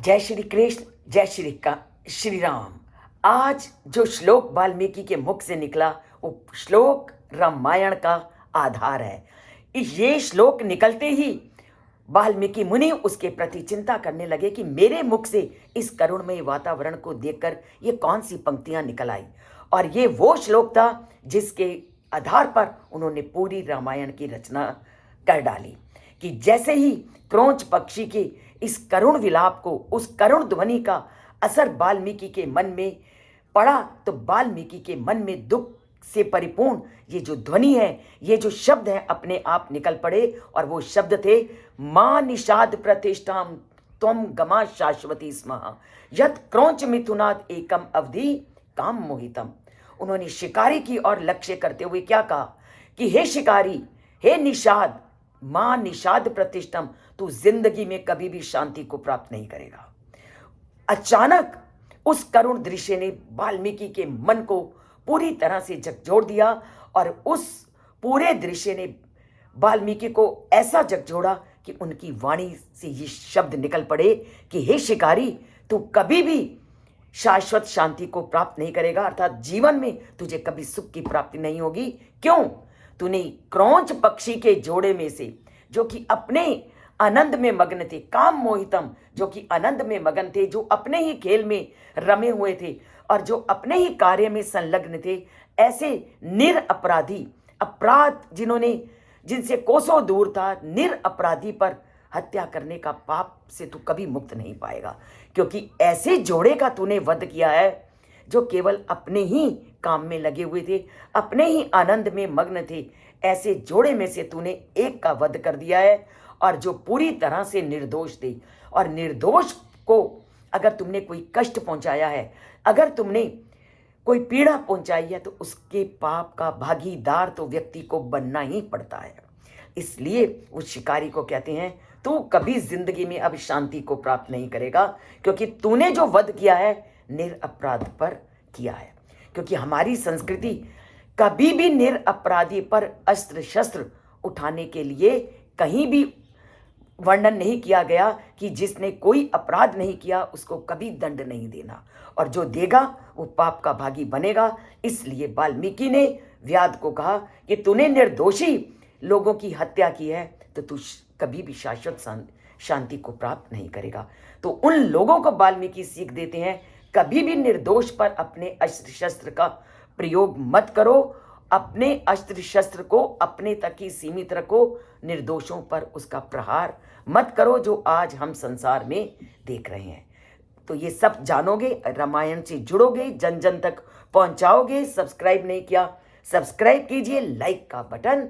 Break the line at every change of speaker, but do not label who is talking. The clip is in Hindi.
जय श्री कृष्ण, जय श्री राम। आज जो श्लोक वाल्मीकि के मुख से निकला वो श्लोक रामायण का आधार है। ये श्लोक निकलते ही वाल्मीकि मुनि उसके प्रति चिंता करने लगे कि मेरे मुख से इस करुणमय वातावरण को देखकर ये कौन सी पंक्तियां निकल आई। और ये वो श्लोक था जिसके आधार पर उन्होंने पूरी रामायण की रचना कर डाली कि जैसे ही क्रौंच पक्षी के इस करुण विलाप को, उस करुण ध्वनि का असर वाल्मीकि के मन में पड़ा तो वाल्मीकि के मन में दुख से परिपूर्ण ये जो ध्वनि है, ये जो शब्द है अपने आप निकल पड़े। और वो शब्द थे मां निषाद प्रतिष्ठाम त्वम गमा शाश्वती स्म यत क्रौंच मिथुनाद एकम अवधि काम मोहितम। उन्होंने शिकारी की ओर लक्ष्य करते हुए क्या कहा कि हे शिकारी, हे निषाद, मां निषाद प्रतिष्ठम, तू जिंदगी में कभी भी शांति को प्राप्त नहीं करेगा। अचानक उस करुण दृश्य ने वाल्मीकि के मन को पूरी तरह से झकझोर दिया और उस पूरे दृश्य ने वाल्मीकि को ऐसा झकझोरा कि उनकी वाणी से ये शब्द निकल पड़े कि हे शिकारी, तू कभी भी शाश्वत शांति को प्राप्त नहीं करेगा, अर्थात जीवन में तुझे कभी सुख की प्राप्ति नहीं होगी। क्यों? तूने क्रौंच पक्षी के जोड़े में से जो कि अपने आनंद में मग्न थे, काम मोहितम, जो कि आनंद में मगन थे, जो अपने ही खेल में रमे हुए थे और जो अपने ही कार्य में संलग्न थे, ऐसे निरअपराधी, अपराध जिनसे कोसों दूर था, निरअपराधी पर हत्या करने का पाप से तू कभी मुक्त नहीं पाएगा। क्योंकि ऐसे जोड़े का तूने वध किया है जो केवल अपने ही काम में लगे हुए थे, अपने ही आनंद में मग्न थे। ऐसे जोड़े में से तूने एक का वध कर दिया है और जो पूरी तरह से निर्दोष थे। और निर्दोष को अगर तुमने कोई कष्ट पहुंचाया है, अगर तुमने कोई पीड़ा पहुंचाई है, तो उसके पाप का भागीदार तो व्यक्ति को बनना ही पड़ता है। इसलिए उस शिकारी को कहते हैं तू कभी जिंदगी में अब शांति को प्राप्त नहीं करेगा, क्योंकि तूने जो वध किया है निरअपराध पर किया है। क्योंकि हमारी संस्कृति कभी भी निरअपराधी पर अस्त्र शस्त्र उठाने के लिए कहीं भी वर्णन नहीं किया गया कि जिसने कोई अपराध नहीं किया उसको कभी दंड नहीं देना, और जो देगा वो पाप का भागी बनेगा। इसलिए वाल्मीकि ने व्याध को कहा कि तूने निर्दोषी लोगों की हत्या की है तो तू कभी भी शाश्वत शांति को प्राप्त नहीं करेगा। तो उन लोगों को वाल्मीकि सीख देते हैं, कभी भी निर्दोष पर अपने अस्त्र शस्त्र का प्रयोग मत करो, अपने अस्त्र शस्त्र को अपने तक ही सीमित रखो, निर्दोषों पर उसका प्रहार मत करो, जो आज हम संसार में देख रहे हैं। तो ये सब जानोगे, रामायण से जुड़ोगे, जन जन तक पहुंचाओगे। सब्सक्राइब नहीं किया, सब्सक्राइब कीजिए, लाइक का बटन